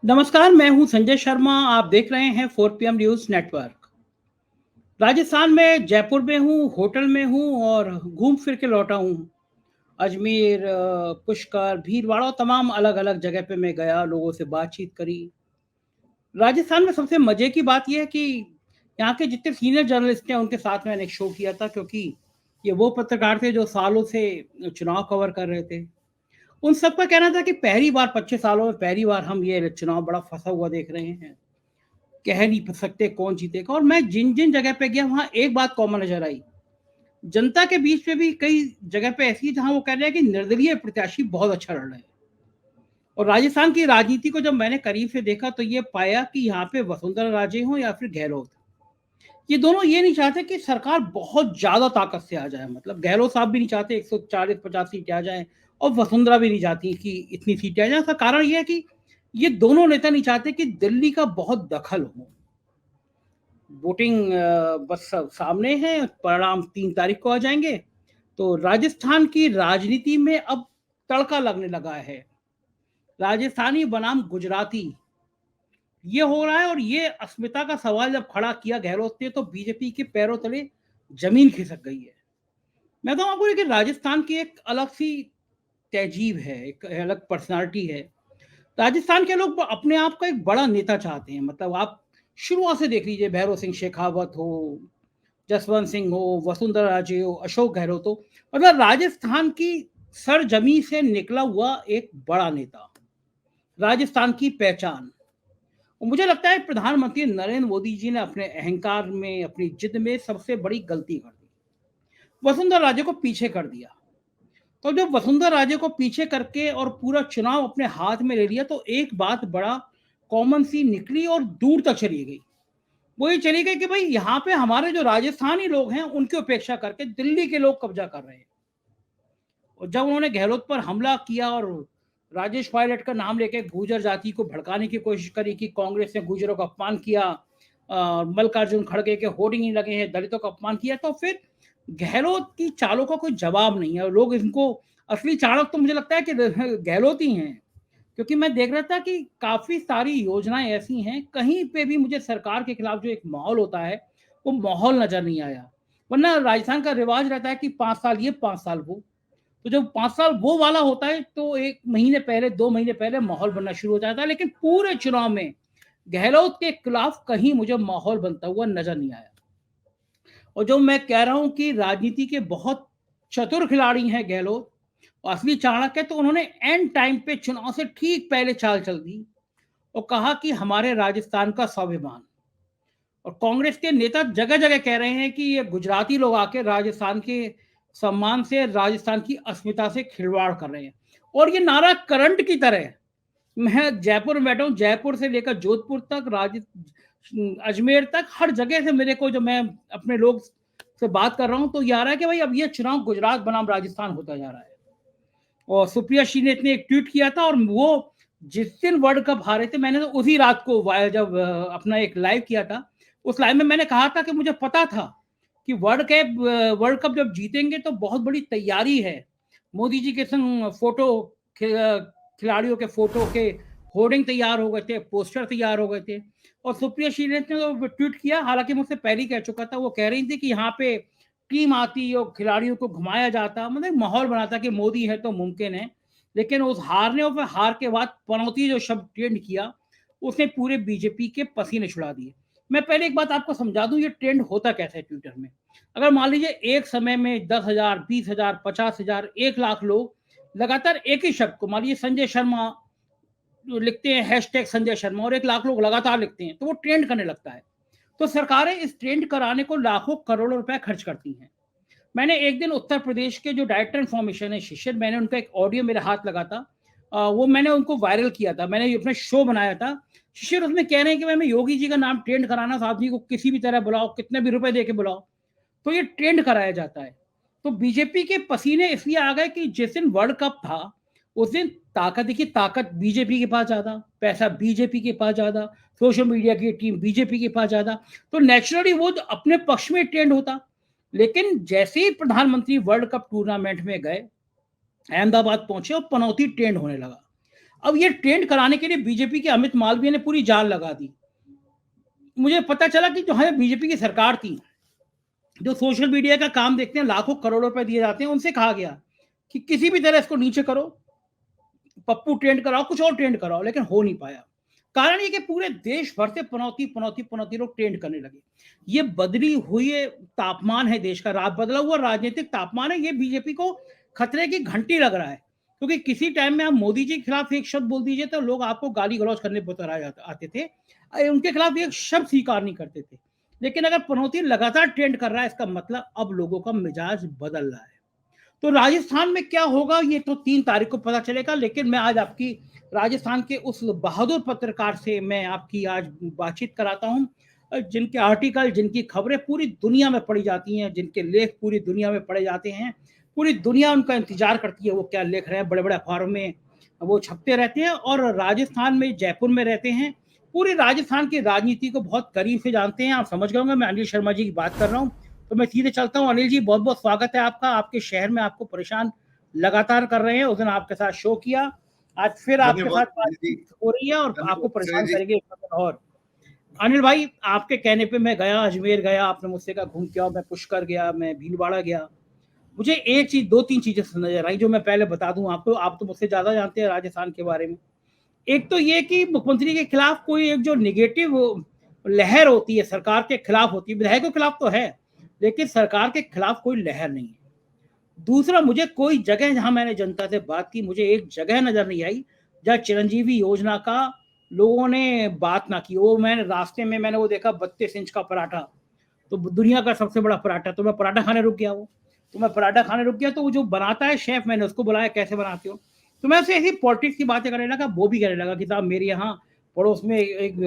नमस्कार, मैं हूं संजय शर्मा। आप देख रहे हैं 4 PM न्यूज़ नेटवर्क। राजस्थान में जयपुर में हूं, होटल में हूं और घूम फिर के लौटा हूं। अजमेर, पुष्कर, भीलवाड़ा और तमाम अलग-अलग जगह पे मैं गया, लोगों से बातचीत करी। राजस्थान में सबसे मज़े की बात ये है कि यहाँ के जितने सीनियर जर्नलिस्ट हैं, उनके साथ मैंने एक शो किया था क्योंकि ये वो पत्रकार थे जो सालों से चुनाव कवर कर रहे थे। उन सबका कहना था कि पहली बार 25 सालों में पहली बार हम ये चुनाव बड़ा फँसा हुआ देख रहे हैं। कह नहीं सकते कौन जीतेगा और मैं जिन-जिन जगह पे गया वहाँ एक बात कॉमन नज़र आई। जनता के बीच में भी कई जगह पे ऐसी है जहाँ वो कह रहे हैं कि निर्दलीय प्रत्याशी बहुत अच्छा लड़ रहे हैं। और राजस्थान की राजनीति को जब मैंने करीब से देखा तो ये पाया कि यहाँ पे वसुंधरा राजे हों या फिर गहलोत, ये दोनों ये नहीं चाहते कि सरकार बहुत ज़्यादा ताकत से आ जाए। मतलब गहलोत साहब भी नहीं चाहते 140-50 सीटें आ जाएँ और वसुंधरा भी नहीं चाहती कि इतनी सीटें आ जाएँ। इसका कारण ये है कि ये दोनों नेता नहीं चाहते कि दिल्ली का बहुत दखल हो। वोटिंग बस सामने है, परिणाम 3 तारीख को आ जाएँगे। तो राजस्थान की राजनीति में अब तड़का लगने लगा है। राजस्थानी बनाम गुजराती, ये हो रहा है और ये अस्मिता का सवाल जब खड़ा किया गहलोत ने तो बीजेपी के पैरों तले ज़मीन खिसक गई है। मैं बताऊँ आपको कि राजस्थान की एक अलग-सी तहज़ीब है, एक अलग पर्सनैलिटी है। राजस्थान के लोग अपने आप को एक बड़ा नेता चाहते हैं। मतलब आप शुरुआत से देख लीजिए, भैरों सिंह शेखावत हो, जसवंत सिंह हो, वसुंधरा राजे हो, अशोक गहलोत हो, मतलब राजस्थान की सरजमीं से निकला हुआ एक बड़ा नेता, राजस्थान की पहचान। और मुझे लगता है प्रधानमंत्री नरेंद्र मोदी जी ने अपने अहंकार में, अपनी जिद में सबसे बड़ी गलती कर दी। वसुंधरा राजे को पीछे कर दिया। तो जब वसुंधरा राजे को पीछे करके और पूरा चुनाव अपने हाथ में ले लिया तो एक बात बड़ा कॉमन सी निकली और दूर तक चली गई। वो ये चली गई कि भाई यहाँ पे हमारे जो राजस्थानी लोग हैं उनकी उपेक्षा करके दिल्ली के लोग कब्जा कर रहे हैं। और जब उन्होंने गहलोत पर हमला किया और राजेश पायलट का नाम लेके गुर्जर जाति को भड़काने की कोशिश करी कि कांग्रेस ने गुर्जरों का अपमान किया, मल्लिकार्जुन खड़गे के होर्डिंग नहीं लगे हैं, दलितों का अपमान किया, तो फिर गहलोत की चालों का कोई जवाब नहीं है और लोग इनको असली चाणक तो मुझे लगता है कि गहलोत ही हैं। क्योंकि मैं देख रहा था कि काफ़ी सारी योजनाएँ ऐसी हैं, कहीं पे भी मुझे सरकार के खिलाफ जो एक माहौल होता है, वो माहौल नज़र नहीं आया। वरना राजस्थान का रिवाज रहता है कि 5 साल ये, 5 साल वो। तो जब 5 साल वो वाला होता है, तो 1 महीने पहले, 2 महीने पहले माहौल बनना शुरू हो जाता है, लेकिन पूरे चुनाव में गहलोत के खिलाफ कहीं मुझे माहौल बनता हुआ नज़र नहीं आया। और जो मैं कह रहा हूँ कि राजनीति के बहुत चतुर खिलाड़ी हैं गहलोत, और असली चाणक्य, तो उन्होंने एंड टाइम पे चुनाव से ठीक पहले चाल चल दी और कहा कि हमारे राजस्थान का स्वाभिमान। और कांग्रेस के नेता जगह-जगह कह रहे हैं कि ये गुजराती लोग आके राजस्थान के सम्मान से, राजस्थान की अस्मिता से खिलवाड़ कर रहे हैं। और ये नारा करंट की तरह है। मैं जयपुर में बैठा हूँ, जयपुर से लेकर जोधपुर तक, अजमेर तक, हर जगह से मेरे को, जब मैं अपने लोग से बात कर रहा हूँ तो ये आ रहा है कि भाई अब ये चुनाव गुजरात बनाम राजस्थान होता जा रहा है। और सुप्रिया श्रीनेत ने एक ट्वीट किया था और वो जिस दिन वर्ल्ड कप हारे थे, मैंने तो उसी रात को जब अपना एक लाइव किया था, उस लाइव में मैंने कहा था कि मुझे पता था कि वर्ल्ड कप जब जीतेंगे तो बहुत बड़ी तैयारी है। मोदी जी के संग फोटो, खिलाड़ियों के फोटो के होर्डिंग तैयार हो गए थे, पोस्टर तैयार हो गए थे। और सुप्रिया श्रीनेत ने तो ट्वीट किया, हालांकि मुझसे पहले ही कह चुका था, वो कह रही थी कि यहाँ पे टीम आती और खिलाड़ियों को घुमाया जाता, मतलब माहौल बनाता कि मोदी है तो मुमकिन है। लेकिन उस हारने और फिर हार के बाद पनौती जो शब्द ट्रेंड किया, उसने पूरे बीजेपी के पसीने छुड़ा दिए। मैं पहले एक बात आपको समझा दूं, ये ट्रेंड होता कैसे है ट्विटर में। अगर मान लीजिए एक समय में 10,000, 20,000, 50,000, 1 लाख लोग लगातार एक ही शब्द को, मान लीजिए संजय शर्मा जो लिखते हैं, हैशटैग संजय शर्मा, और 1 लाख लोग लगातार लिखते हैं, तो वो ट्रेंड करने लगता है। तो सरकारें इस ट्रेंड कराने को लाखों करोड़ों रुपए खर्च करती हैं। मैंने एक दिन उत्तर प्रदेश के जो डायरेक्टर इन्फॉर्मेशन है शिशिर, मैंने उनका एक ऑडियो मेरे हाथ लगा था, वो मैंने उनको वायरल किया था, मैंने अपना शो बनाया था। शिशिर उसमें कह रहे हैं कि भाई मैं योगी जी का नाम ट्रेंड कराना, तो आदमी को किसी भी तरह बुलाओ, कितने भी रुपए दे के बुलाओ, तो ये ट्रेंड कराया जाता है। तो बीजेपी के पसीने इसलिए आ गए कि जिस दिन वर्ल्ड कप था, उस दिन ताकत, देखिए ताकत बीजेपी के पास ज़्यादा, पैसा बीजेपी के पास ज़्यादा, सोशल मीडिया की टीम बीजेपी के पास ज़्यादा, तो नेचुरली वो तो अपने पक्ष में ट्रेंड होता। लेकिन जैसे ही प्रधानमंत्री वर्ल्ड कप टूर्नामेंट में गए, अहमदाबाद पहुंचे और पनौती ट्रेंड होने लगा। अब ये ट्रेंड कराने के लिए बीजेपी के अमित मालवीय ने पूरी जाल लगा दी। मुझे पता चला कि जो है बीजेपी की सरकार थी, जो सोशल मीडिया का काम देखते हैं, लाखों करोड़ों रुपए दिए जाते हैं, उनसे कहा गया कि किसी भी तरह इसको नीचे करो, पप्पू ट्रेंड कराओ, कुछ और ट्रेंड कराओ, लेकिन हो नहीं पाया। कारण ये कि पूरे देश भर से पनौती पनौती पनौती लोग ट्रेंड करने लगे। ये बदली हुई तापमान है देश का, बदला हुआ राजनीतिक तापमान है। ये बीजेपी को खतरे की घंटी लग रहा है, क्योंकि किसी टाइम में आप मोदी जी के खिलाफ एक शब्द बोल दीजिए तो लोग आपको गाली गलौज करने पर आते थे, उनके खिलाफ एक शब्द स्वीकार नहीं करते थे। लेकिन अगर पनौती लगातार ट्रेंड कर रहा है, इसका मतलब अब लोगों का मिजाज बदल रहा है। तो राजस्थान में क्या होगा ये तो 3 तारीख को पता चलेगा। लेकिन मैं आज आपकी राजस्थान के उस बहादुर पत्रकार से मैं आपकी आज बातचीत कराता हूं, जिनके आर्टिकल, जिनकी खबरें पूरी दुनिया में पढ़ी जाती हैं, जिनके लेख पूरी दुनिया में पढ़े जाते हैं। पूरी दुनिया उनका इंतजार करती है, वो क्या लिख रहे हैं, बड़े बड़े अखबारों में वो छपते रहते हैं और राजस्थान में, जयपुर में रहते हैं। पूरी राजस्थान की राजनीति को बहुत करीब से जानते हैं। आप समझ गए होंगे मैं अनिल शर्मा जी की बात कर रहा हूँ। तो मैं सीधे चलता हूँ। अनिल जी, बहुत बहुत स्वागत है आपका। आपके शहर में आपको परेशान लगातार कर रहे हैं, उस दिन आपके साथ शो किया, आज फिर आपके साथ बातचीत हो रही है और आपको परेशान करेंगे एक वक्त और। अनिल भाई, आपके कहने पे मैं गया, अजमेर गया, आपने मुझसे कहा घूम के आओ, मैं पुष्कर गया, मैं भीलवाड़ा गया। मुझे एक चीज, 2-3 चीजें नजर आई जो मैं पहले बता दूं आपको। आप तो मुझसे ज्यादा जानते हैं राजस्थान के बारे में। एक तो ये कि मुख्यमंत्री के खिलाफ कोई एक जो निगेटिव लहर होती है, सरकार के खिलाफ होती है, विधायकों के खिलाफ तो है, लेकिन सरकार के खिलाफ कोई लहर नहीं है। दूसरा, मुझे कोई जगह, जहां मैंने जनता से बात की, मुझे एक जगह नजर नहीं आई जहां चिरंजीवी योजना का लोगों ने बात ना की। वो मैंने रास्ते में मैंने वो देखा 32 इंच का पराठा, तो दुनिया का सबसे बड़ा पराठा, तो मैं पराठा खाने रुक गया। तो वो जो बनाता है शेफ, मैंने उसको बुलाया, कैसे बनाते हो? तो मैं उससे ऐसी पॉलिटिक्स की बातें करने लगा। वो भी कहने लगा कि साहब, मेरे यहाँ पड़ोस में एक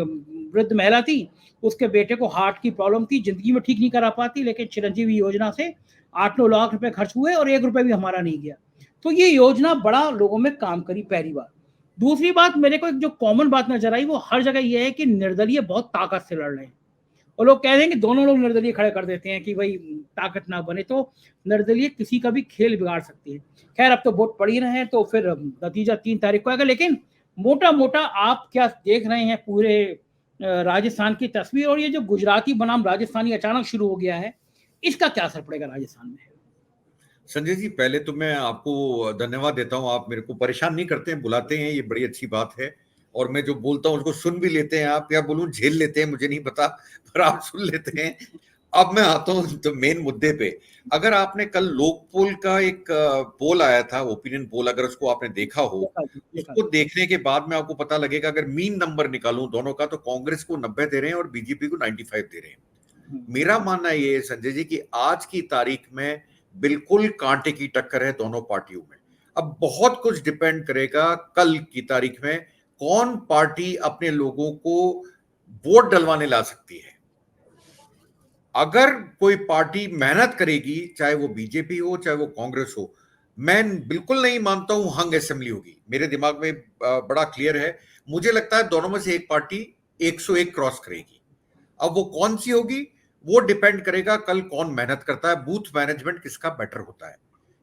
वृद्ध महिला थी, उसके बेटे को हार्ट की प्रॉब्लम थी, जिंदगी में ठीक नहीं करा पाती, लेकिन चिरंजीवी योजना से 8-9 लाख रुपए खर्च हुए और 1 रुपए भी हमारा नहीं गया। तो ये योजना बड़ा लोगों में काम करी, पहली बात। दूसरी बात, मेरे को एक जो कॉमन बात नजर आई, वो हर जगह ये है कि निर्दलीय बहुत ताकत से लड़ रहे हैं। और लोग कह देंगे, दोनों लोग निर्दलीय खड़े कर देते हैं कि भाई ताकत ना बने, तो निर्दलीय किसी का भी खेल बिगाड़ सकती है। खैर, अब तो वोट पड़ ही रहे हैं, तो फिर नतीजा 3 तारीख को आएगा। लेकिन मोटा मोटा आप क्या देख रहे हैं पूरे राजस्थान की तस्वीर, और ये जो गुजराती बनाम राजस्थानी अचानक शुरू हो गया है, इसका क्या असर पड़ेगा राजस्थान में? संजय जी, पहले तो मैं आपको धन्यवाद देता हूं। आप मेरे को परेशान नहीं करते हैं, बुलाते हैं, ये बड़ी अच्छी बात है। और मैं जो बोलता हूं उसको सुन भी लेते हैं आप, या बोलूं झेल लेते हैं, मुझे नहीं पता, पर आप सुन लेते हैं। अब मैं आता हूं तो मेन मुद्दे पे। अगर आपने कल लोक पोल का एक पोल आया था, ओपिनियन पोल, अगर उसको आपने देखा हो, उसको देखने के बाद में आपको पता लगेगा, अगर मीन नंबर निकालूं दोनों का, तो कांग्रेस को 90 दे रहे हैं और बीजेपी को 95 दे रहे हैं। मेरा मानना ये है संजय जी कि आज की तारीख में बिल्कुल कांटे की टक्कर है दोनों पार्टियों में। अब बहुत कुछ डिपेंड करेगा कल की तारीख में, कौन पार्टी अपने लोगों को वोट डलवाने ला सकती है। अगर कोई पार्टी मेहनत करेगी, चाहे वो बीजेपी हो चाहे वो कांग्रेस हो, मैं बिल्कुल नहीं मानता हूं हंग असेंबली होगी। मेरे दिमाग में बड़ा क्लियर है। मुझे लगता है दोनों में से एक पार्टी 101 क्रॉस करेगी। अब वो कौन सी होगी, वो डिपेंड करेगा कल कौन मेहनत करता है, बूथ मैनेजमेंट किसका बेटर होता है।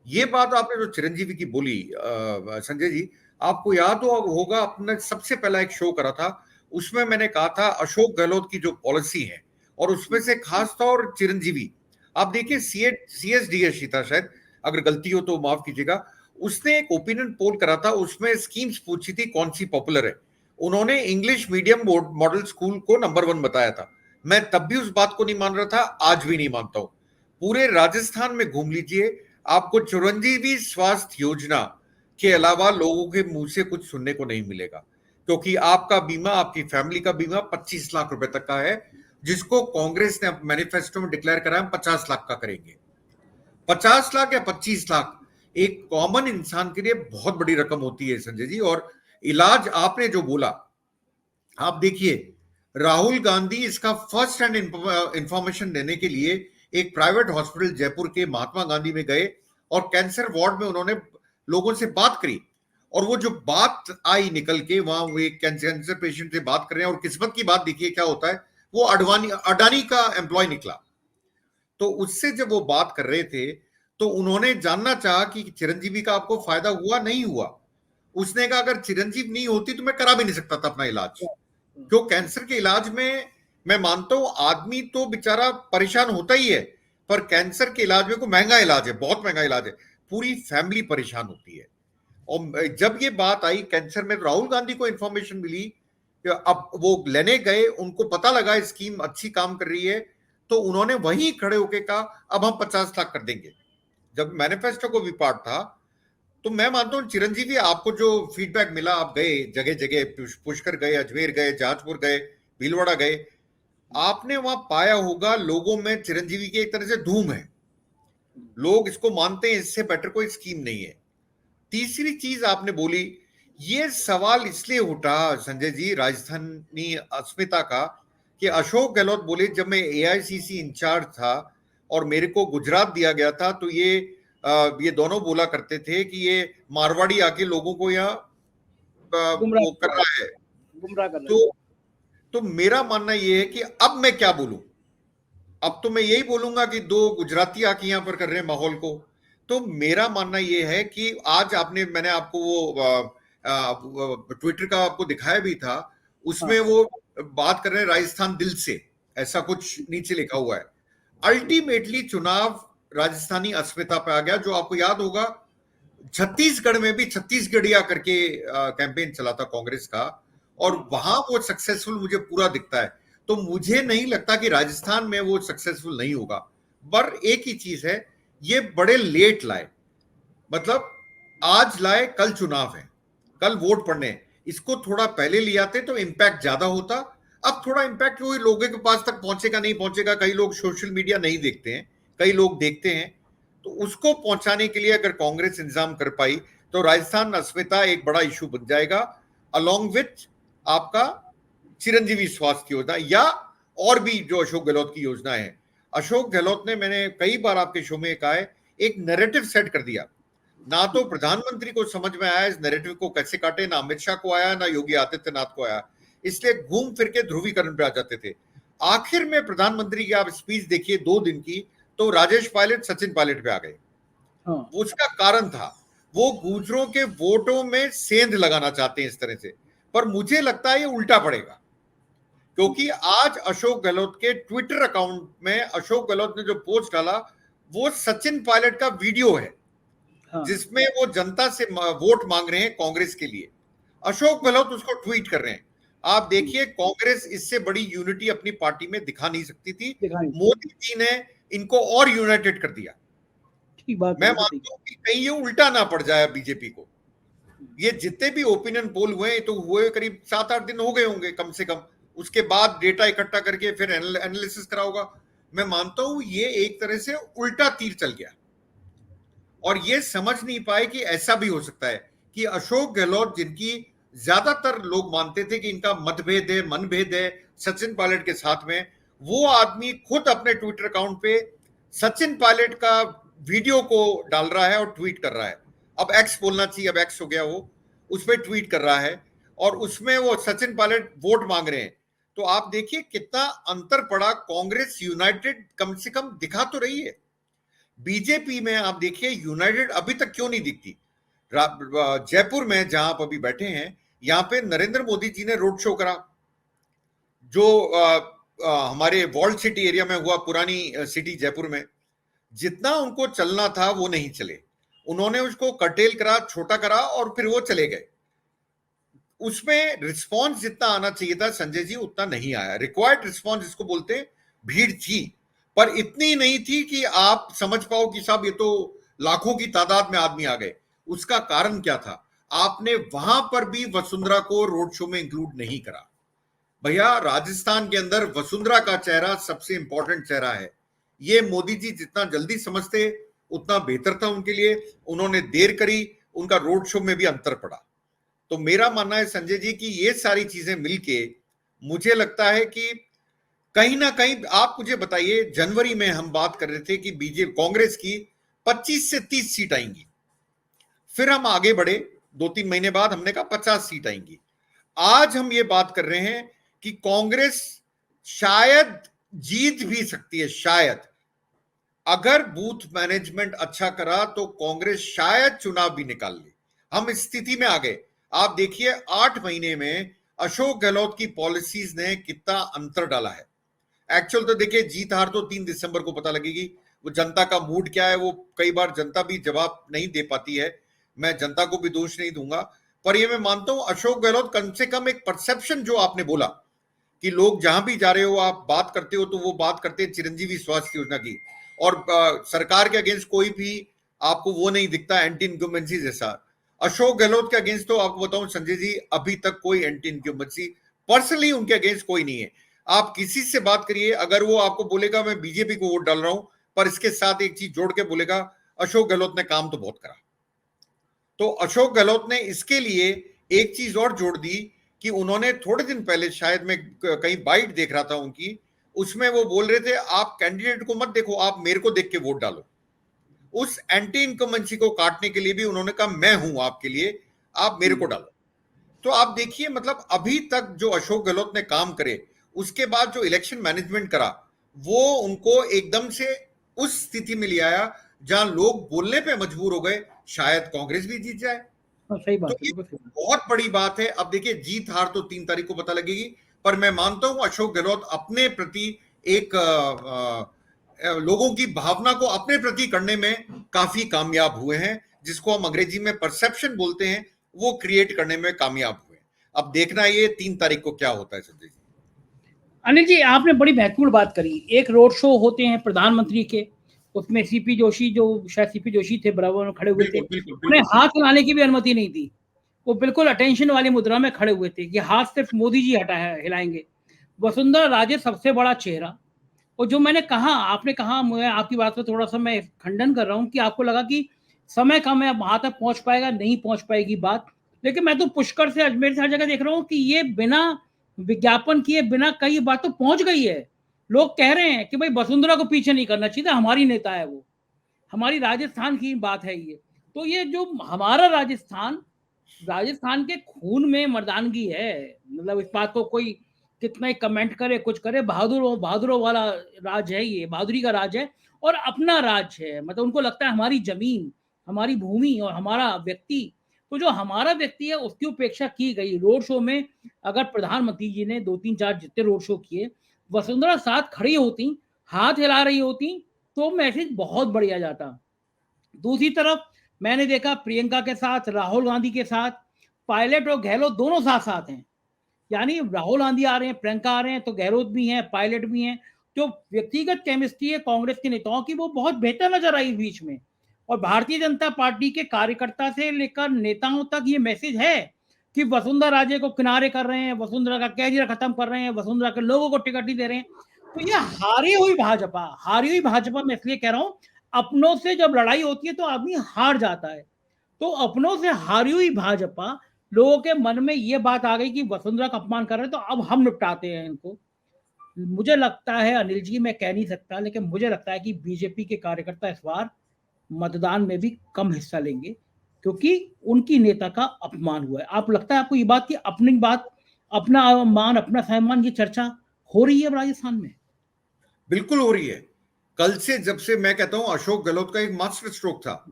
ये बात आपने जो चिरंजीवी की बोली संजय जी, आपको याद होगा आपने सबसे पहला एक शो करा था, उसमें मैंने कहा था अशोक गहलोत की जो पॉलिसी है, और उसमें से खास तौर चिरंजीवी, आप देखिए CSDS था शायद, अगर गलती हो तो माफ कीजिएगा, उसने एक ओपिनियन पोल करा था, उसमें स्कीम्स पूछी थी कौन सी पॉपुलर है। उन्होंने इंग्लिश मीडियम मॉडल स्कूल को नंबर 1 बताया था। मैं तब भी उस बात को नहीं मान रहा था, आज भी नहीं मानता हूं। पूरे राजस्थान में घूम लीजिए, आपको चिरंजीवी स्वास्थ्य योजना के अलावा लोगों के मुंह से कुछ सुनने को नहीं मिलेगा, क्योंकि आपका बीमा, आपकी फैमिली का बीमा 25 लाख रुपए तक का है, जिसको कांग्रेस ने मैनिफेस्टो में डिक्लेयर करा हम 50 लाख का करेंगे। 50 लाख या 25 लाख एक कॉमन इंसान के लिए बहुत बड़ी रकम होती है संजय जी। और इलाज आपने जो बोला, आप देखिए, राहुल गांधी इसका फर्स्ट हैंड इंफॉर्मेशन देने के लिए एक प्राइवेट हॉस्पिटल जयपुर के महात्मा गांधी में गए, और कैंसर वार्ड में उन्होंने लोगों से बात करी, और वो जो बात आई निकल के, वहां वो एक कैंसर पेशेंट से बात कर रहे हैं, और किस्मत की बात देखिए क्या होता है, वो अडानी का एम्प्लॉय निकला। तो उससे जब वो बात कर रहे थे, तो उन्होंने जानना चाहा कि चिरंजीवी का आपको फायदा हुआ नहीं हुआ। उसने कहा अगर चिरंजीव नहीं होती तो मैं करा भी नहीं सकता था अपना इलाज। क्यों? कैंसर के इलाज में मैं मानता हूं आदमी तो बेचारा परेशान होता ही है, पर कैंसर के इलाज में को महंगा इलाज है, बहुत महंगा इलाज है, पूरी फैमिली परेशान होती है। और जब ये बात आई कैंसर में, राहुल गांधी को इंफॉर्मेशन मिली कि अब वो लेने गए, उनको पता लगा स्कीम अच्छी काम कर रही है, तो उन्होंने वहीं खड़े होकर कहा अब हम 50 लाख कर देंगे। जब मैनिफेस्टो को भी पार्ट था, तो मैं मानता हूं चिरंजीवी, आपको जो फीडबैक मिला, आप गए जगह जगह, पुष्कर गए, अजमेर गए, जहाजपुर गए, भीलवाड़ा गए, आपने वहां पाया होगा लोगों में चिरंजीवी की एक तरह से धूम है, लोग इसको मानते हैं, इससे बेटर कोई स्कीम नहीं है। तीसरी चीज आपने बोली, ये सवाल इसलिए उठा संजय जी राजधानी अस्मिता का, कि अशोक गहलोत बोले जब मैं एआईसीसी इंचार्ज था और मेरे को गुजरात दिया गया था, तो ये दोनों बोला करते थे कि ये मारवाड़ी आके लोगों को यहाँ वो कर रहा है, गुमराह कर रहा है। तो मेरा मानना ये है कि अब मैं क्या बोलूं, अब तो मैं यही बोलूंगा कि दो गुजराती आके यहाँ पर कर रहे हैं माहौल को। तो मेरा मानना यह है कि आज मैंने आपको वो ट्विटर का आपको दिखाया भी था, उसमें वो बात कर रहे हैं राजस्थान दिल से, ऐसा कुछ नीचे लिखा हुआ है। अल्टीमेटली चुनाव राजस्थानी अस्मिता पे आ गया। जो आपको याद होगा छत्तीसगढ़ में भी छत्तीसगढ़िया करके कैंपेन चला था कांग्रेस का, और वहां वो सक्सेसफुल मुझे पूरा दिखता है। तो मुझे नहीं लगता कि राजस्थान में वो सक्सेसफुल नहीं होगा। पर एक ही चीज है, ये बड़े लेट लाए, मतलब आज लाए, कल चुनाव है, कल वोट पड़ने हैं, इसको थोड़ा पहले ले आते तो इंपैक्ट ज्यादा होता। अब थोड़ा इंपैक्ट वही लोगों के पास तक पहुंचेगा नहीं पहुंचेगा, कई लोग सोशल मीडिया नहीं देखते हैं, कई लोग देखते हैं, तो उसको पहुंचाने के लिए अगर कांग्रेस इंतजाम कर पाई तो राजस्थान अस्मिता एक बड़ा इशू बन जाएगा, अलोंग विथ आपका चिरंजीवी स्वास्थ्य योजना या और भी जो अशोक गहलोत की योजना है। अशोक गहलोत ने, मैंने कई बार आपके शो में कहा है, एक नैरेटिव सेट कर दिया। ना तो प्रधानमंत्री को समझ में आया इस नैरेटिव को कैसे काटे, ना अमित शाह को आया, ना योगी आदित्यनाथ को आया, इसलिए घूम फिर के ध्रुवीकरण पे आ जाते थे। आखिर में प्रधानमंत्री की आप स्पीच देखिए 2 दिन की, तो राजेश पायलट सचिन पायलट पे आ गए। उसका कारण था वो गुर्जरों के वोटों में सेंध लगाना चाहते हैं इस तरह से, पर मुझे लगता है ये उल्टा पड़ेगा, क्योंकि आज अशोक गहलोत के ट्विटर अकाउंट में अशोक गहलोत ने जो पोस्ट डाला वो सचिन पायलट का वीडियो है, जिसमें वो जनता से वोट मांग रहे हैं कांग्रेस के लिए। अशोक गहलोत उसको ट्वीट कर रहे हैं। आप देखिए कांग्रेस इससे बड़ी यूनिटी अपनी पार्टी में दिखा नहीं सकती थी, मोदी जी ने इनको और यूनाइटेड कर दिया। मैं मानता हूं कि कहीं ये उल्टा ना पड़ जाए बीजेपी को। ये जितने भी ओपिनियन पोल हुए तो हुए करीब 7-8 दिन हो गए होंगे कम से कम, उसके बाद डेटा इकट्ठा करके फिर एनालिसिस करा होगा। मैं मानता हूं ये एक तरह से उल्टा तीर चल गया, और ये समझ नहीं पाए कि ऐसा भी हो सकता है कि अशोक गहलोत, जिनकी ज्यादातर लोग मानते थे कि इनका मतभेद है, मनभेद है सचिन पायलट के साथ में, वो आदमी खुद अपने ट्विटर अकाउंट पे सचिन पायलट का वीडियो को डाल रहा है और ट्वीट कर रहा है। अब एक्स बोलना चाहिए, अब एक्स हो गया वो, उस पर ट्वीट कर रहा है और उसमें वो सचिन पायलट वोट मांग रहे हैं। तो आप देखिए कितना अंतर पड़ा। कांग्रेस यूनाइटेड कम से कम दिखा तो रही है, बीजेपी में आप देखिए यूनाइटेड अभी तक क्यों नहीं दिखती। जयपुर में जहां आप अभी बैठे हैं, यहां पे नरेंद्र मोदी जी ने रोड शो करा, जो हमारे वॉल्ड सिटी एरिया में हुआ, पुरानी सिटी जयपुर में, जितना उनको चलना था वो नहीं चले, उन्होंने उसको कर्टेल करा, छोटा करा और फिर वो चले गए। उसमें रिस्पॉन्स जितना आना चाहिए था संजय जी उतना नहीं आया। रिक्वायर्ड रिस्पॉन्स जिसको बोलते हैं, भीड़ थी पर इतनी नहीं थी कि आप समझ पाओ कि साहब ये तो लाखों की तादाद में आदमी आ गए। उसका कारण क्या था? आपने वहां पर भी वसुंधरा को रोड शो में इंक्लूड नहीं करा। भैया राजस्थान के अंदर वसुंधरा का चेहरा सबसे इंपॉर्टेंट चेहरा है। ये मोदी जी जितना जल्दी समझते उतना बेहतर था उनके लिए, उन्होंने देर करी, उनका रोड शो में भी अंतर पड़ा। तो मेरा मानना है संजय जी कि ये सारी चीजें मिलके मुझे लगता है कि कहीं ना कहीं, आप मुझे बताइए, जनवरी में हम बात कर रहे थे कि बीजेपी कांग्रेस की 25 से 30 सीट आएंगी, फिर हम आगे बढ़े 2-3 महीने बाद हमने कहा 50 सीट आएंगी। आज हम ये बात कर रहे हैं कि कांग्रेस शायद जीत भी सकती है, शायद अगर बूथ मैनेजमेंट अच्छा करा तो कांग्रेस शायद चुनाव भी निकाल ले। हम इस स्थिति में आ गए। आप देखिए 8 महीने में अशोक गहलोत की पॉलिसीज ने कितना अंतर डाला है। एक्चुअल तो देखिए जीत हार तो 3 दिसंबर को पता लगेगी, वो जनता का मूड क्या है वो कई बार जनता भी जवाब नहीं दे पाती है, मैं जनता को भी दोष नहीं दूंगा। पर ये मैं मानता हूं अशोक गहलोत कम से कम एक परसेप्शन जो आपने बोला कि लोग जहां भी जा रहे हो आप बात करते हो तो वो बात करते हैं चिरंजीवी स्वास्थ्य योजना की, और सरकार के अगेंस्ट कोई भी आपको वो नहीं दिखता एंटी इनकम्बेंसी जैसा। अशोक गहलोत के अगेंस्ट तो आपको बताऊं संजय जी, अभी तक कोई एंटी इनकम्बेंसी पर्सनली उनके अगेंस्ट कोई नहीं है। आप किसी से बात करिए, अगर वो आपको बोलेगा मैं बीजेपी को वोट डाल रहा हूं, पर इसके साथ एक चीज जोड़ के बोलेगा अशोक गहलोत ने काम तो बहुत करा। तो अशोक गहलोत ने इसके लिए एक चीज और जोड़ दी कि उन्होंने थोड़े दिन पहले, शायद मैं कहीं बाइट देख रहा था उनकी, उसमें वो बोल रहे थे आप कैंडिडेट को मत देखो, आप मेरे को देख के वोट डालो। उस एंटी इनकम्बेंसी को काटने के लिए भी उन्होंने कहा मैं हूं आपके लिए, आप मेरे को डालो। तो आप देखिए मतलब अभी तक जो अशोक गहलोत ने काम करे, उसके बाद जो इलेक्शन मैनेजमेंट करा, वो उनको एकदम से उस स्थिति में ले आया जहां लोग बोलने पे मजबूर हो गए शायद कांग्रेस भी जीत जाए। सही बात तो है, ये बिल्कुल सही बात। बहुत बड़ी बात है। अब देखिए जीत हार तो 3 तारीख को पता लगेगी, पर मैं मानता हूं अशोक गहलोत अपने प्रति एक लोगों की भावना को अपने प्रति करने में काफी कामयाब हुए हैं, जिसको हम अंग्रेजी में परसेप्शन बोलते हैं, वो क्रिएट करने में कामयाब हुए। अब देखना ये 3 तारीख को क्या होता है संजय जी। अनिल जी, आपने बड़ी महत्वपूर्ण बात करी। एक रोड शो होते हैं प्रधानमंत्री के, उसमें सीपी जोशी, जो शायद सीपी जोशी थे, बराबर में खड़े हुए थे, बिल्कुल बिल्कुल उन्हें बिल्कुल। हाथ हिलाने की भी अनुमति नहीं थी। वो बिल्कुल अटेंशन वाली मुद्रा में खड़े हुए थे कि हाथ सिर्फ मोदी जी हिलाएंगे। वसुंधरा राजे सबसे बड़ा चेहरा। और जो मैंने कहा, आपने कहा, मैं आपकी बात पर थोड़ा सा मैं खंडन कर रहा हूँ कि आपको लगा कि समय कम है, वहां तक पहुंच पाएगा, नहीं पहुंच पाएगी बात। लेकिन मैं तो पुष्कर से, अजमेर से, हर जगह देख रहा हूँ कि ये बिना विज्ञापन किए, बिना कई बात तो पहुंच गई है। लोग कह रहे हैं कि भाई वसुंधरा को पीछे नहीं करना चाहिए, हमारी नेता है वो, हमारी राजस्थान की बात है ये। तो ये जो हमारा राजस्थान, राजस्थान के खून में मर्दानगी है। मतलब इस बात को कोई कितना ही कमेंट करे, कुछ करे, बहादुरों वाला राज है ये, बहादुरी का राज है और अपना राज है। मतलब उनको लगता है हमारी जमीन, हमारी भूमि और हमारा व्यक्ति। तो जो हमारा व्यक्ति है उसकी उपेक्षा की गई रोड शो में। अगर प्रधानमंत्री जी ने 2-3-4 जितने रोड शो किए, वसुंधरा साथ खड़ी होती, हाथ हिला रही होती, तो मैसेज बहुत बढ़िया जाता। दूसरी तरफ मैंने देखा प्रियंका के साथ, राहुल गांधी के साथ, पायलट और गहलोत दोनों साथ साथ हैं। यानी राहुल गांधी आ रहे हैं, प्रियंका आ रहे हैं, तो गहलोत भी हैं, पायलट भी हैं। जो व्यक्तिगत केमिस्ट्री है कांग्रेस के नेताओं की, वो बहुत बेहतर नजर आई बीच में। और भारतीय जनता पार्टी के कार्यकर्ता से लेकर नेताओं तक ये मैसेज है कि वसुंधरा राजे को किनारे कर रहे हैं, वसुंधरा का कैरियर खत्म कर रहे हैं, वसुंधरा के लोगों को टिकट नहीं दे रहे हैं। तो ये हारी हुई भाजपा मैं इसलिए कह रहा हूं, अपनों से जब लड़ाई होती है तो आदमी हार जाता है। तो अपनों से हारी हुई भाजपा, लोगों के मन में ये बात आ गई कि वसुंधरा का अपमान कर रहे हैं, तो अब हम निपटाते हैं इनको। मुझे लगता है अनिल जी, मैं कह नहीं सकता, लेकिन मुझे लगता है कि बीजेपी के कार्यकर्ता इस बार मतदान में भी कम हिस्सा लेंगे, क्योंकि उनकी नेता का अपमान हुआ है। आप लगता है आपको ये बात की, अपनी बात, अपना मान, अपना सम्मान की चर्चा हो रही है राजस्थान में? बिल्कुल हो रही है। कल से, जब से मैं कहता हूं अशोक गहलोत का एक मास्टर स्ट्रोक था,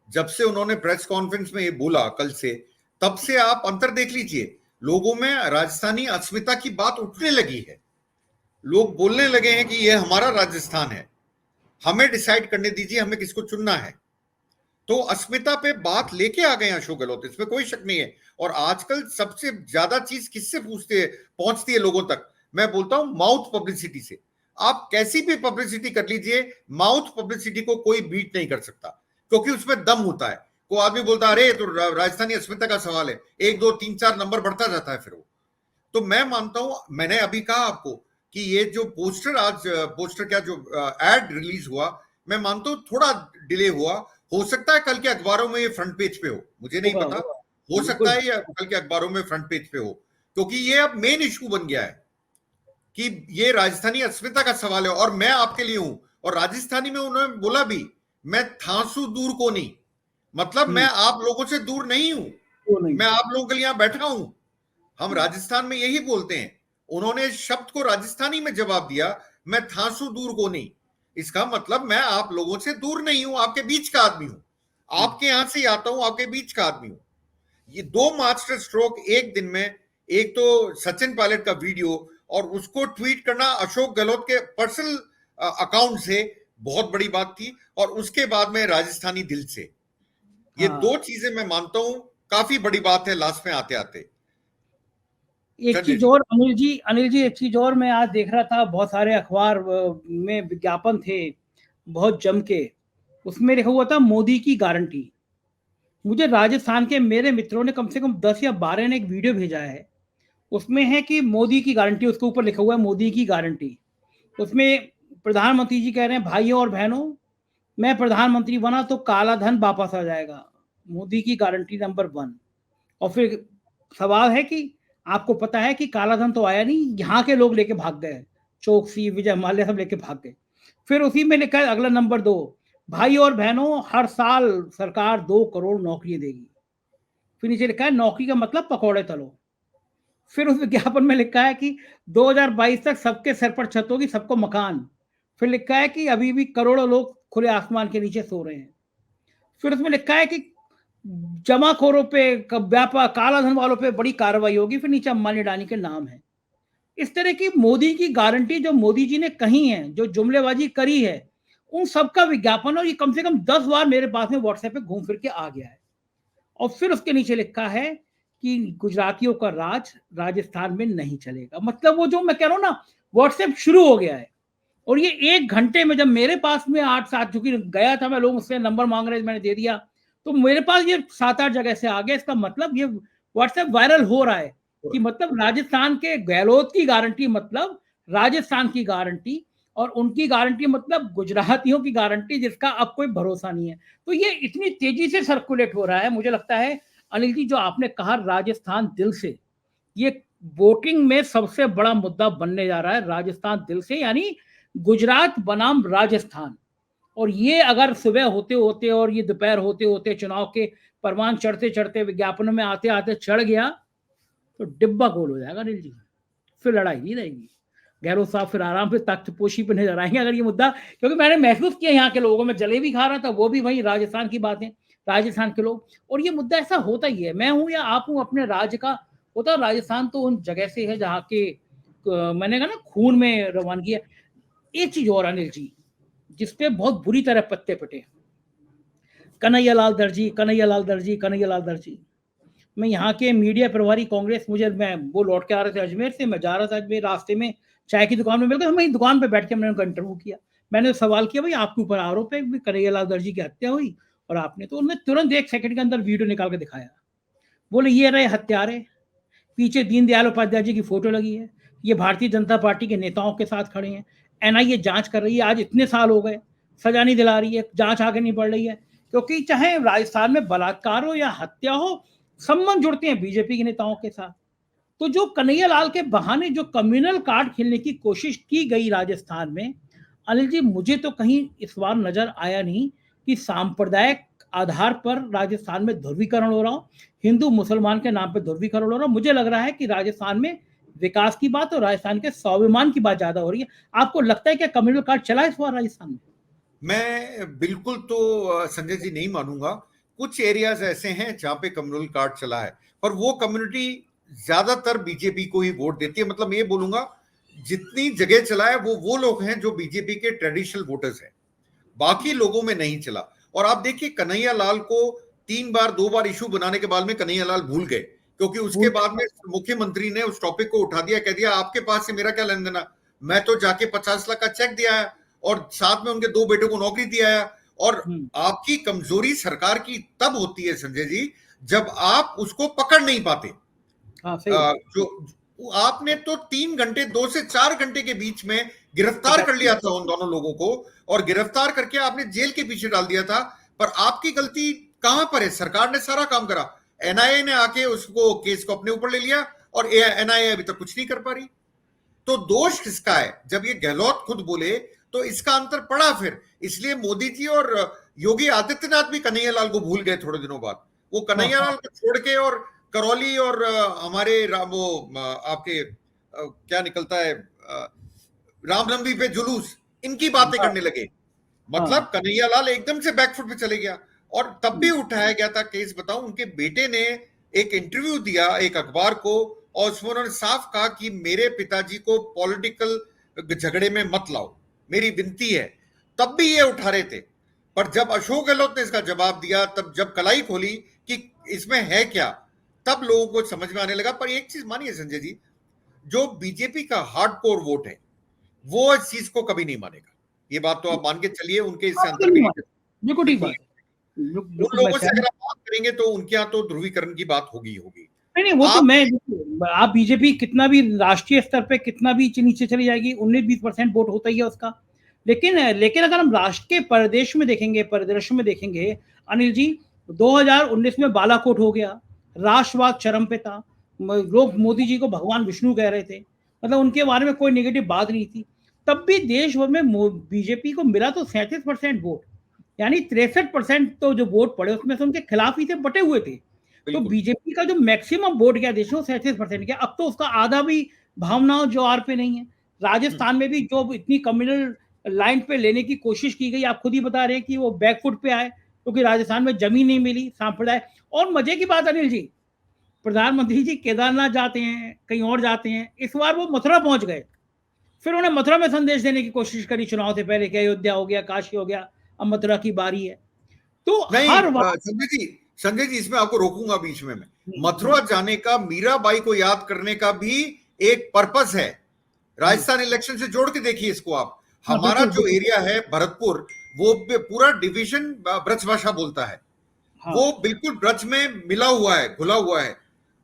जब से उन्होंने प्रेस कॉन्फ्रेंस में ये बोला कल से, तब से आप अंतर देख लीजिए, लोगों में राजस्थानी अस्मिता की बात उठने लगी है। लोग बोलने लगे हैं कि ये हमारा राजस्थान है, हमें डिसाइड करने दीजिए हमें किसको चुनना है। तो अस्मिता पे बात लेके आ गए अशोक गहलोत, इसमें कोई शक नहीं है। और आजकल सबसे ज्यादा चीज किससे पूछते हैं, पहुंचती है लोगों तक, मैं बोलता हूं माउथ पब्लिसिटी से। आप कैसी भी पब्लिसिटी कर लीजिए, माउथ पब्लिसिटी को कोई बीट नहीं कर सकता, क्योंकि उसमें दम होता है। कोई आदमी बोलता है अरे तो राजस्थानी अस्मिता का सवाल है, 1 2 3 4 नंबर बढ़ता जाता है फिर वो। तो मैं मानता हूं, मैंने अभी कहा आपको कि ये जो पोस्टर, आज पोस्टर क्या, जो एड रिलीज हुआ, मैं मानता हूं थोड़ा डिले हुआ, हो सकता है कल के अखबारों में ये फ्रंट पेज पे हो, मुझे नहीं होगा, पता, होगा, हो सकता बिल्कुल। है ये कल के अखबारों में फ्रंट पेज पे हो, क्योंकि ये अब मेन इशू बन गया है कि ये राजस्थानी अस्मिता का सवाल है और मैं आपके लिए हूं। और राजस्थानी में उन्होंने बोला भी, मैं थांसू दूर को नहीं, मतलब मैं आप लोगों से दूर नहीं हूं, वो नहीं। मैं आप लोगों के लिए यहां बैठा हूं। हम राजस्थान में यही बोलते हैं। उन्होंने इस शब्द को राजस्थानी में जवाब दिया, मैं थांसू दूर को नहीं, इसका मतलब मैं आप लोगों से दूर नहीं हूं, आपके बीच का आदमी हूं, आपके यहां से आता हूं, आपके बीच का आदमी हूं। ये 2 मास्टर स्ट्रोक एक दिन में, एक तो सचिन पायलट का वीडियो और उसको ट्वीट करना अशोक गहलोत के पर्सनल अकाउंट से, बहुत बड़ी बात थी। और उसके बाद में राजस्थानी दिल से, ये हाँ। 2 चीजें मैं मानता हूं काफी बड़ी बात है लास्ट में आते आते। एक संजय चीज जी। और अनिल जी एक चीज और मैं आज देख रहा था, बहुत सारे अखबार में विज्ञापन थे बहुत जम के, उसमें लिखा हुआ था मोदी की गारंटी। मुझे राजस्थान के मेरे मित्रों ने कम से कम 10 या 12 ने एक वीडियो भेजा है, उसमें है कि मोदी की गारंटी, उसके ऊपर लिखा हुआ है मोदी की गारंटी। उसमें प्रधानमंत्री जी कह रहे हैं भाइयों और बहनों, मैं प्रधानमंत्री बना तो काला धन वापस आ जाएगा, मोदी की गारंटी नंबर 1। और फिर सवाल है कि आपको पता है कि काला धन तो आया नहीं, यहाँ के लोग लेके भाग गए, चौकसी विजय माल्या सब लेके भाग गए। फिर उसी में लिखा है अगला नंबर 2, भाई और बहनों हर साल सरकार 2 करोड़ नौकरियां देगी। फिर नीचे लिखा है नौकरी का मतलब पकौड़े तलो। फिर उस विज्ञापन में लिखा है कि 2022 तक सबके सर पर छत होगी, सबको मकान। फिर लिखा है कि अभी भी करोड़ों लोग खुले आसमान के नीचे सो रहे हैं। फिर उसमें लिखा है कि जमाखोरों पे, व्यापार काला धन वालों पे बड़ी कार्रवाई होगी। फिर नीचे अंबानी अडानी के नाम है। इस तरह की मोदी की गारंटी जो मोदी जी ने कही है, जो जुमलेबाजी करी है, उन सबका विज्ञापन, और ये कम से कम 10 बार मेरे पास में व्हाट्सएप पे घूम फिर के आ गया है। और फिर उसके नीचे लिखा है कि गुजरातियों का राज राजस्थान में नहीं चलेगा। मतलब वो जो मैं कह रहा हूं ना, व्हाट्सएप शुरू हो गया है। और ये 1 घंटे में, जब मेरे पास में 8-7, चूंकि गया था मैं, लोग मुझसे नंबर मांग रहे थे, मैंने दे दिया, तो मेरे पास ये 7-8 जगह से आ गया। इसका मतलब ये व्हाट्सएप वायरल हो रहा है कि मतलब राजस्थान के गहलोत की गारंटी मतलब राजस्थान की गारंटी, और उनकी गारंटी मतलब गुजरातियों की गारंटी, जिसका अब कोई भरोसा नहीं है। तो ये इतनी तेजी से सर्कुलेट हो रहा है, मुझे लगता है अनिल जी जो आपने कहा राजस्थान दिल से, ये वोटिंग में सबसे बड़ा मुद्दा बनने जा रहा है, राजस्थान दिल से, यानी गुजरात बनाम राजस्थान। और ये अगर सुबह होते होते और ये दोपहर होते होते चुनाव के परवान चढ़ते चढ़ते विज्ञापनों में आते आते चढ़ गया, तो डिब्बा गोल हो जाएगा अनिल जी। फिर लड़ाई नहीं रहेगी, गहलोत साहब फिर आराम से तख्तपोशी पे नजर आएंगे अगर ये मुद्दा, क्योंकि मैंने महसूस किया यहाँ के लोगों में, जलेबी खा रहा था वो भी वही राजस्थान की बातें, राजस्थान के लोग। और ये मुद्दा ऐसा होता ही है, मैं हूं या आप हूं अपने राज्य का होता, राजस्थान तो उन जगह से है जहाँ के मैंने कहा ना खून में रवानगी है। एक चीज और अनिल जी जिसपे बहुत बुरी तरह पत्ते पटे, कन्हैयालाल दर्जी, कन्हैयालाल दर्जी, कन्हैयालाल दर्जी। मैं यहाँ के मीडिया प्रभारी कांग्रेस, मैं वो लौट के आ रहे थे अजमेर से, मैं जा रहा था अजमेर, रास्ते में चाय की दुकान में मिल गए, वहीं दुकान पे बैठ के मैंने उनका इंटरव्यू किया। मैंने सवाल किया भाई आपके ऊपर आरोप है कन्हैयालाल दर्जी की हत्या हुई और आपने, तो उन्होंने तुरंत 1 सेकंड के अंदर वीडियो निकाल के दिखाया। बोले ये रहे हत्यारे, पीछे दीनदयाल उपाध्याय जी की फोटो लगी है, ये भारतीय जनता पार्टी के नेताओं के साथ खड़े हैं, एनआईए जांच कर रही है, आज इतने साल हो गए, सजा नहीं दिला रही है, जांच आगे नहीं बढ़ रही है। क्योंकि चाहे राजस्थान में बलात्कार हो या हत्या हो, संबंध जुड़ते हैं बीजेपी के नेताओं के साथ। तो जो कन्हैयालाल के बहाने जो कम्युनल कार्ड खेलने की कोशिश की गई राजस्थान में, अनिल जी मुझे तो कहीं इस बार नजर आया नहीं कि सांप्रदायिक आधार पर राजस्थान में ध्रुवीकरण हो रहा हो, हिंदू मुसलमान के नाम पर ध्रुवीकरण हो रहा हो। मुझे लग रहा है कि राजस्थान में विकास की बात और राजस्थान के स्वाभिमान की बात ज्यादा हो रही है। आपको लगता है क्या कम्युनल कार्ड चला इस बार राजस्थान में? मैं बिल्कुल तो संजय जी नहीं मानूंगा। कुछ एरियाज ऐसे हैं जहां पे कम्युनल कार्ड चला है, पर वो कम्युनिटी ज्यादातर बीजेपी को ही वोट देती है। मतलब मैं ये बोलूंगा जितनी जगह चला है वो लोग हैं जो बीजेपी के ट्रेडिशनल वोटर्स हैं, बाकी लोगों में नहीं चला। और आप देखिए कन्हैया लाल को 3 बार 2 बार इशू बनाने के बाद में कन्हैया लाल भूल गए, क्योंकि उसके बाद में मुख्यमंत्री ने उस टॉपिक को उठा दिया, कह दिया आपके पास से मेरा क्या लेन देना, मैं तो जाके 50 लाख का चेक दिया है और साथ में उनके 2 बेटों को नौकरी दिया है। और आपकी कमजोरी सरकार की तब होती है संजय जी जब आप उसको पकड़ नहीं पाते। हाँ, सही जो आपने तो 3 घंटे 2 से 4 घंटे के बीच में गिरफ्तार कर लिया था उन दोनों लोगों को, और गिरफ्तार करके आपने जेल के पीछे डाल दिया था। पर आपकी गलती कहां पर है? सरकार ने सारा काम करा, एनआईए ने आके उसको केस को अपने ऊपर ले लिया और एनआईए अभी तक कुछ नहीं कर पा रही। तो दोष किसका है? जब ये गहलोत खुद बोले तो इसका अंतर पड़ा फिर। इसलिए मोदी जी और योगी आदित्यनाथ भी कन्हैयालाल को भूल गए थोड़े दिनों बाद। वो कन्हैयालाल को छोड़ के और करौली और हमारे वो आपके क्या निकलता है रामनवमी पे जुलूस, इनकी बातें करने लगे। मतलब कन्हैयालाल एकदम से बैकफुट पे चले गया। और तब भी उठाया गया था केस, बताऊं उनके बेटे ने एक इंटरव्यू दिया एक अखबार को, और उसमें उन्होंने साफ कहा कि मेरे पिताजी को पॉलिटिकल झगड़े में मत लाओ, मेरी विनती है। तब भी ये उठा रहे थे, पर जब अशोक गहलोत ने इसका जवाब दिया, तब जब कलाई खोली कि इसमें है क्या, तब लोगों को समझ में आने लगा। पर एक चीज मानिए संजय जी, जो बीजेपी का हार्डकोर वोट है वो इस चीज को कभी नहीं मानेगा। ये बात तो आप मान के चलिए, उनके इससे अंतर भी नहीं। बिल्कुल ठीक बात है, उन लोगों से अगर आप बात करेंगे तो उनके यहाँ तो ध्रुवीकरण की बात होगी होगी। नहीं, वो तो मैं, आप बीजेपी कितना भी राष्ट्रीय स्तर पे कितना भी नीचे चली जाएगी, 19-20% वोट होता ही है उसका। लेकिन अगर हम राष्ट्र के परिदृश्य में देखेंगे अनिल जी, 2019 में बालाकोट हो गया, राष्ट्रवाद चरम पे था, लोग मोदी जी को भगवान विष्णु कह रहे थे, मतलब उनके बारे में कोई नेगेटिव बात नहीं थी। तब भी देश भर में बीजेपी को मिला तो 37% वोट, यानी 63% तो जो वोट पड़े उसमें से उनके खिलाफ ही थे, बटे हुए थे। तो बीजेपी का जो मैक्सिमम वोट गया देश में 37% गया। अब तो उसका आधा भी भावनाओं जोर पे नहीं है। राजस्थान में भी जो इतनी कम्युनल लाइन पे लेने की कोशिश की गई, आप खुद ही बता रहे हैं कि वो बैकफुट पे आए, क्योंकि राजस्थान में जमीन नहीं मिली, सांप्रदाय। और मजे की बात अनिल जी, प्रधानमंत्री जी केदारनाथ जाते हैं, कहीं और जाते हैं, इस बार वो मथुरा पहुंच गए, फिर उन्हें मथुरा में संदेश देने की कोशिश करी चुनाव से पहले कि अयोध्या हो गया, काशी हो गया, अब मथुरा की बारी है। तो हर संजय जी इसमें आपको रोकूंगा बीच में। मथुरा जाने का, मीराबाई को याद करने का भी एक पर्पस है। राजस्थान इलेक्शन से जोड़ के देखिए इसको आप। हमारा जो एरिया है भरतपुर, वो पूरा डिवीजन ब्रज भाषा बोलता है। वो बिल्कुल ब्रज में मिला हुआ है, घुला हुआ है।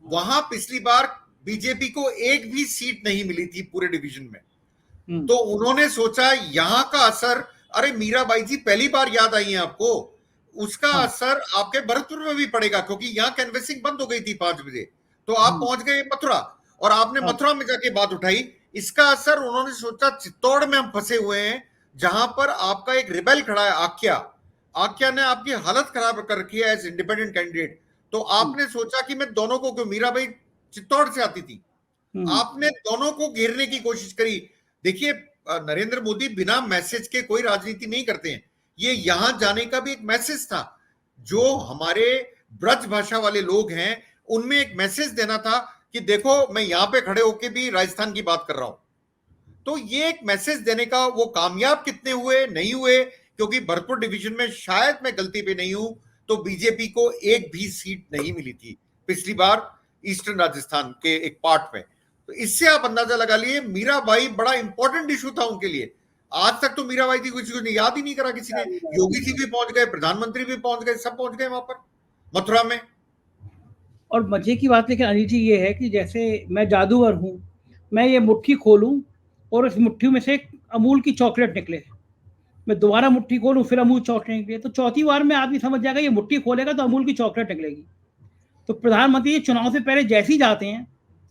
वहां पिछली बार बीजेपी को एक भी सीट नहीं मिली थी पूरे डिवीजन में। तो उन्होंने सोचा यहां का असर, अरे मीराबाई जी पहली बार याद आई है आपको, उसका असर आपके भरतपुर में भी पड़ेगा, क्योंकि यहाँ कैनवेसिंग बंद हो गई थी 5 बजे, तो आप पहुंच गए मथुरा और आपने मथुरा में जाके बात उठाई। इसका असर उन्होंने सोचा चित्तौड़ में हम फंसे हुए हैं, जहां पर आपका एक रिबेल खड़ा है, आख्या ने आपकी हालत खराब कर रखी है एज इंडिपेंडेंट कैंडिडेट। तो आपने सोचा कि मैं दोनों को, क्यों मीराबाई चित्तौड़ से आती थी, आपने दोनों को घेरने की कोशिश करी। देखिए नरेंद्र मोदी बिना मैसेज के कोई राजनीति नहीं करते हैं। ये यहां जाने का भी एक मैसेज था, जो हमारे ब्रज भाषा वाले लोग हैं उनमें एक मैसेज देना था कि देखो मैं यहां पे खड़े होके भी राजस्थान की बात कर रहा हूं। तो ये एक मैसेज देने का वो कामयाब कितने हुए, नहीं हुए, क्योंकि भरतपुर डिवीजन में शायद मैं गलती पे नहीं हूं तो बीजेपी को एक भी सीट नहीं मिली थी पिछली बार ईस्टर्न राजस्थान के एक पार्ट में। तो इससे आप अंदाजा लगा लिए मीराबाई बड़ा इंपॉर्टेंट इशू था उनके लिए। आज तक तो मीराबाई थी किसी को याद ही नहीं करा किसी ने। योगी जी भी पहुंच गए, प्रधानमंत्री भी पहुंच गए, सब पहुंच गए वहां पर मथुरा में। और मजे की बात लेकिन अनिल जी ये है कि जैसे मैं जादूगर हूं, मैं ये मुट्ठी खोलूं और इस मुट्ठी में से एक अमूल की चॉकलेट निकले, मैं दोबारा मुट्ठी खोलूं फिर अमूल चॉकलेट निकले, तो चौथी बार में आदमी समझ जाएगा ये मुट्ठी खोलेगा तो अमूल की चॉकलेट निकलेगी। तो प्रधानमंत्री चुनाव से पहले जैसे ही जाते हैं,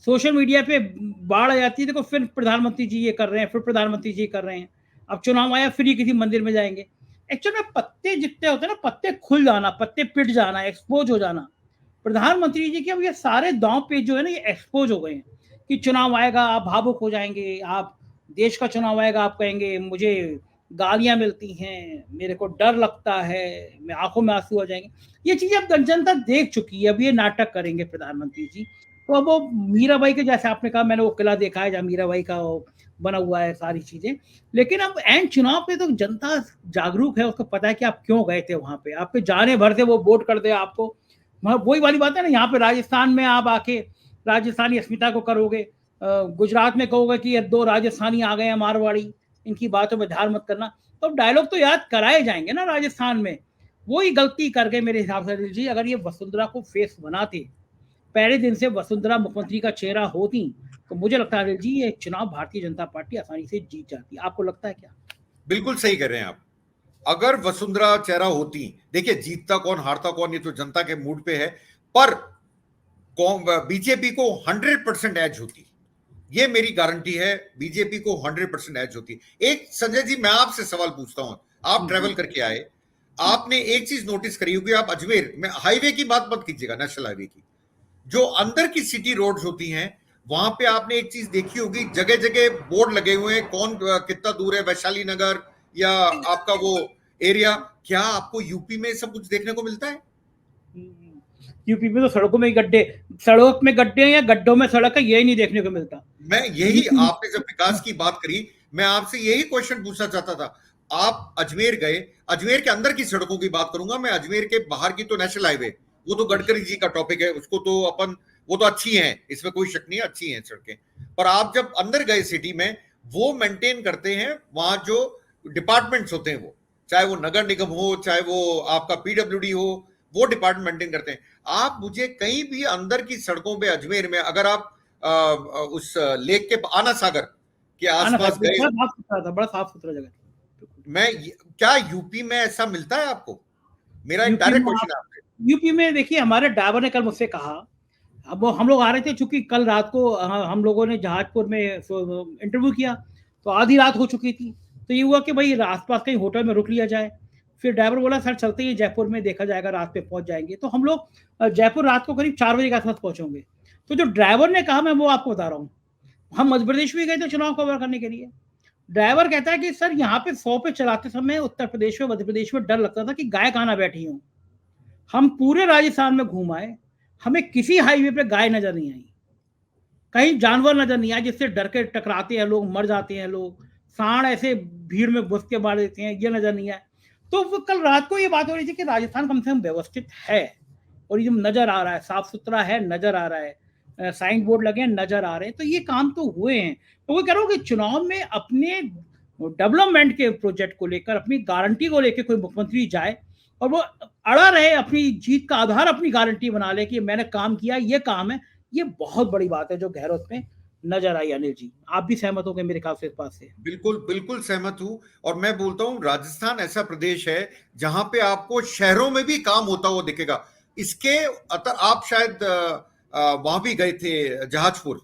सोशल मीडिया पे बाढ़ आ जाती है, देखो फिर प्रधानमंत्री जी ये कर रहे हैं, फिर प्रधानमंत्री जी कर रहे हैं, अब चुनाव आया फिर ये किसी मंदिर में जाएंगे। एक्चुअल में पत्ते जितने होते हैं ना, पत्ते खुल जाना, पत्ते पिट जाना, एक्सपोज हो जाना, प्रधानमंत्री जी के अब ये सारे दांव पे जो है ना ये एक्सपोज हो गए हैं कि चुनाव आएगा आप भावुक हो जाएंगे, आप देश का चुनाव आएगा आप कहेंगे मुझे गालियां मिलती हैं, मेरे को डर लगता है, मैं आंखों में आंसू आ जाएंगे। ये चीजें अब जनता देख चुकी है, अब ये नाटक करेंगे प्रधानमंत्री जी। तो अब वो मीराबाई के जैसे आपने कहा, मैंने वो किला देखा है जहाँ मीराबाई का बना हुआ है सारी चीजें, लेकिन अब एंड चुनाव पे तो जनता जागरूक है, उसको पता है कि आप क्यों गए थे वहां पे, आपके जाने भर से वो वोट कर दे आपको। वही वाली बात है ना, यहाँ पे राजस्थान में आप आके राजस्थानी अस्मिता को करोगे, गुजरात में कहोगे कि ये 2 राजस्थानी आ गए हैं मारवाड़ी, इनकी बातों में ध्यान मत करना, तो डायलॉग तो याद कराए जाएंगे ना राजस्थान में। वही गलती कर गए मेरे हिसाब से जी। अगर ये वसुंधरा को फेस बनाते, पहले दिन से वसुंधरा मुख्यमंत्री का चेहरा होती, तो मुझे लगता है जी ये चुनाव भारतीय जनता पार्टी आसानी से जीत जाती। आपको लगता है क्या? बिल्कुल सही कर रहे हैं आप। अगर वसुंधरा चेहरा होती, देखिए जीतता कौन हारता कौन ये तो जनता के मूड पे है, पर बीजेपी को 100% एज होती, ये मेरी गारंटी है, बीजेपी को 100% एज होती। एक संजय जी मैं आपसे सवाल पूछता हूं, आप ट्रेवल करके आए, आपने एक चीज नोटिस करी होगी, आप अजमेर में हाईवे की बात मत कीजिएगा, नेशनल हाईवे की, जो अंदर की सिटी रोड्स होती हैं वहां पे आपने एक चीज देखी होगी, जगह जगह बोर्ड लगे हुए हैं कौन कितना दूर है, वैशाली नगर या आपका वो एरिया। क्या आपको यूपी में सब कुछ देखने को मिलता है? यूपी में तो सड़कों में ही गड्ढे, सड़क में गड्ढे हैं या गड्ढों में सड़क है, यही नहीं देखने को मिलता। मैं यही, आपने जब विकास की बात करी, मैं आपसे यही क्वेश्चन पूछना चाहता था। आप अजमेर गए, अजमेर के अंदर की सड़कों की बात करूंगा मैं, अजमेर के बाहर की तो नेशनल हाईवे, वो तो गडकरी जी का टॉपिक है, उसको तो अपन, वो तो अच्छी हैं, इसमें कोई शक नहीं, अच्छी हैं सड़कें। पर आप जब अंदर गए सिटी में, वो मेंटेन करते हैं वहां जो डिपार्टमेंट्स होते हैं, वो चाहे वो नगर निगम हो, चाहे वो आपका पीडब्ल्यूडी हो, वो डिपार्टमेंट मेंटेन करते हैं। आप मुझे कहीं भी अंदर की सड़कों पे अजमेर में, अगर आप उस लेक के आना सागर के आसपास गए, बड़ा साफ सुथरा था, बड़ा साफ सुथरा जगह। क्या यूपी में ऐसा मिलता है आपको? मेरा एक डायरेक्ट क्वेश्चन है आपसे। यूपी में देखिए, हमारे ड्राइवर ने कल मुझसे कहा, अब वो हम लोग आ रहे थे, चूंकि कल रात को हम लोगों ने जहाजपुर में इंटरव्यू किया, तो आधी रात हो चुकी थी, तो ये हुआ कि भाई आसपास कहीं होटल में रुक लिया जाए। फिर ड्राइवर बोला सर चलते ही जयपुर में देखा जाएगा, रात पे पहुंच जाएंगे। तो हम लोग जयपुर रात को करीब 4 बजे के आसपास पहुंचेंगे। तो जो ड्राइवर ने कहा, मैं वो आपको बता रहा हूँ। हम मध्य प्रदेश भी गए थे चुनाव कवर करने के लिए। ड्राइवर कहता है कि सर यहाँ पे 100 पे चलाते समय उत्तर प्रदेश में, मध्य प्रदेश में डर लगता था कि गाय कहाँ ना बैठी हो। हम पूरे राजस्थान में घूम आए, हमें किसी हाईवे पे गाय नजर नहीं आई, कहीं जानवर नजर नहीं आया जिससे डर के टकराते हैं लोग, मर जाते हैं लोग, सांड ऐसे भीड़ में घुस के मार देते हैं, ये नजर नहीं आया। तो वो कल रात को ये बात हो रही थी कि राजस्थान कम से कम व्यवस्थित है, और ये नजर आ रहा है, साफ सुथरा है, नजर आ रहा है, साइन बोर्ड लगे हैं, नजर आ रहे हैं। तो ये काम तो हुए हैं। तो वो कह रहा हूँ कि चुनाव में अपने डेवलपमेंट के प्रोजेक्ट को लेकर, अपनी गारंटी को लेकर कोई मुख्यमंत्री जाए और वो अड़ा रहे, अपनी जीत का आधार अपनी गारंटी बना ले कि मैंने काम किया, ये काम है, ये बहुत बड़ी बात है जो गहरों में नजर आई। अनिल जी, आप भी सहमत होंगे मेरे ख्याल से इस बात से। बिल्कुल बिल्कुल सहमत हूं। और मैं बोलता हूं, राजस्थान ऐसा प्रदेश है जहां पे आपको शहरों में भी काम होता हुआ दिखेगा। इसके आप शायद वहां भी गए थे, जहाजपुर।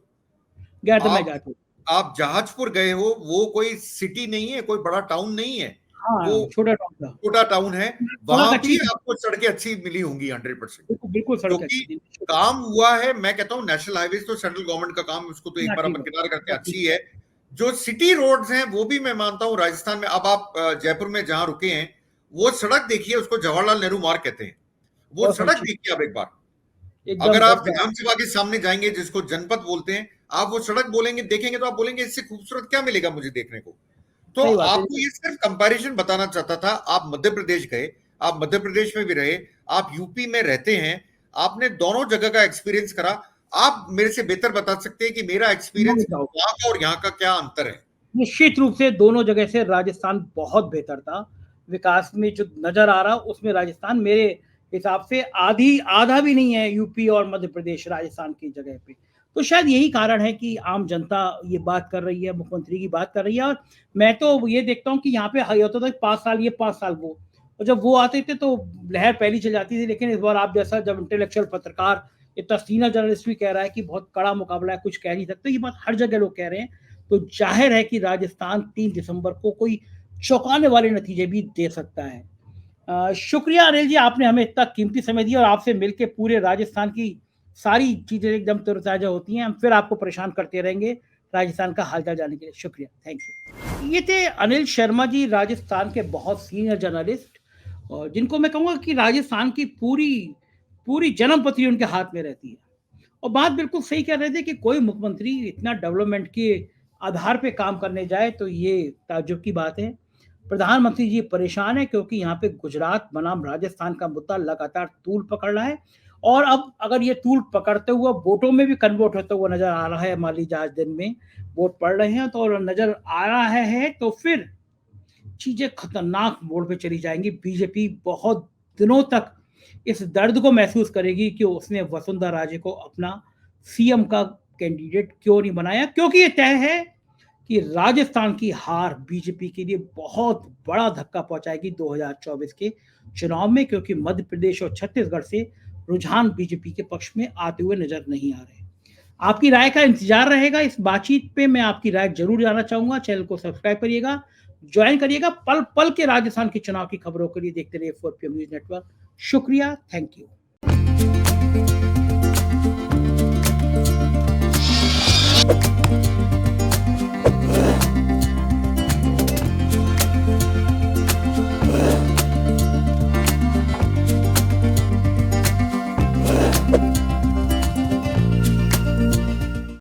गया था मैं जहाजपुर। आप जहाजपुर गए हो, वो कोई सिटी नहीं है, कोई बड़ा टाउन नहीं है, वो हाँ, छोटा टाउन था, छोटा टाउन है। वहां भी आपको सड़कें अच्छी मिली होंगी 100%, बिल्कुल सड़क क्योंकि काम हुआ है। मैं कहता हूँ नेशनल हाईवे तो सेंट्रल गवर्नमेंट का काम, उसको तो एक बार अपन किनारे करते हैं, अच्छी है। जो सिटी रोड्स हैं वो भी मैं मानता हूँ राजस्थान में। अब आप जयपुर में जहां रुके हैं, वो सड़क देखिए, उसको जवाहरलाल नेहरू मार्ग कहते हैं, वो सड़क देखिए आप एक बार। अगर आप विधानसभा के सामने जाएंगे, जिसको जनपद बोलते हैं, आप वो सड़क बोलेंगे, देखेंगे तो आप बोलेंगे इससे खूबसूरत क्या मिलेगा मुझे देखने को। तो आपको ये सिर्फ कंपैरिजन बताना चाहता था। आप मध्य प्रदेश गए, आप मध्य प्रदेश में भी रहे, आप यूपी में रहते हैं, आपने दोनों जगह का एक्सपीरियंस करा। आप मेरे से बेहतर बता सकते हैं कि मेरा एक्सपीरियंस वहां का और यहाँ का क्या अंतर है। निश्चित रूप से दोनों जगह से राजस्थान बहुत बेहतर था। विकास में जो नजर आ रहा उसमें राजस्थान मेरे हिसाब से आधा भी नहीं है यूपी और मध्य प्रदेश राजस्थान की जगह पे। तो शायद यही कारण है कि आम जनता ये बात कर रही है, मुख्यमंत्री की बात कर रही है। और मैं तो ये देखता हूँ कि यहाँ पे होता था 5 साल ये 5 साल वो, और जब वो आते थे तो लहर पहली चल जाती थी। लेकिन इस बार आप जैसा जब इंटेलेक्चुअल पत्रकार, इतना सीनियर जर्नलिस्ट भी कह रहा है कि बहुत कड़ा मुकाबला है, कुछ कह नहीं सकते, ये बात हर जगह लोग कह रहे हैं। तो जाहिर है कि राजस्थान 3 दिसंबर को कोई चौंकाने वाले नतीजे भी दे सकता है। शुक्रिया अनिल जी, आपने हमें इतना कीमती समय दिया, और आपसे मिलकर पूरे राजस्थान की सारी चीजें एकदम तरोताजा होती हैं। हम फिर आपको परेशान करते रहेंगे राजस्थान का हालचाल जानने के लिए। शुक्रिया, थैंक यू। ये थे अनिल शर्मा जी, राजस्थान के बहुत सीनियर जर्नलिस्ट, और जिनको मैं कहूँगा कि राजस्थान की पूरी जन्म पत्री उनके हाथ में रहती है। और बात बिल्कुल सही कह रहे थे कि कोई मुख्यमंत्री इतना डेवलपमेंट के आधार पे काम करने जाए तो ये ताज्जुब की बात है। प्रधानमंत्री जी परेशान है क्योंकि यहाँ पे गुजरात बनाम राजस्थान का मुद्दा लगातार तूल पकड़ रहा है, और अब अगर ये तूल पकड़ते हुए वोटों में भी कन्वर्ट होता हुआ नजर आ रहा है, मान लीजिए आज दिन में वोट पड़ रहे हैं तो नजर आ रहा है, तो फिर चीजें खतरनाक मोड़ पे चली जाएंगी। बीजेपी बहुत दिनों तक इस दर्द को महसूस करेगी कि उसने वसुंधरा राजे को अपना सीएम का कैंडिडेट क्यों नहीं बनाया, क्योंकि ये तय है कि राजस्थान की हार बीजेपी के लिए बहुत बड़ा धक्का पहुंचाएगी 2024 के चुनाव में, क्योंकि मध्य प्रदेश और छत्तीसगढ़ से रुझान बीजेपी के पक्ष में आते हुए नजर नहीं आ रहे। आपकी राय का इंतजार रहेगा इस बातचीत पे, मैं आपकी राय जरूर जानना चाहूंगा। चैनल को सब्सक्राइब करिएगा, ज्वाइन करिएगा। पल पल के राजस्थान के चुनाव की खबरों के लिए देखते रहिए 4PM न्यूज नेटवर्क। शुक्रिया, थैंक यू।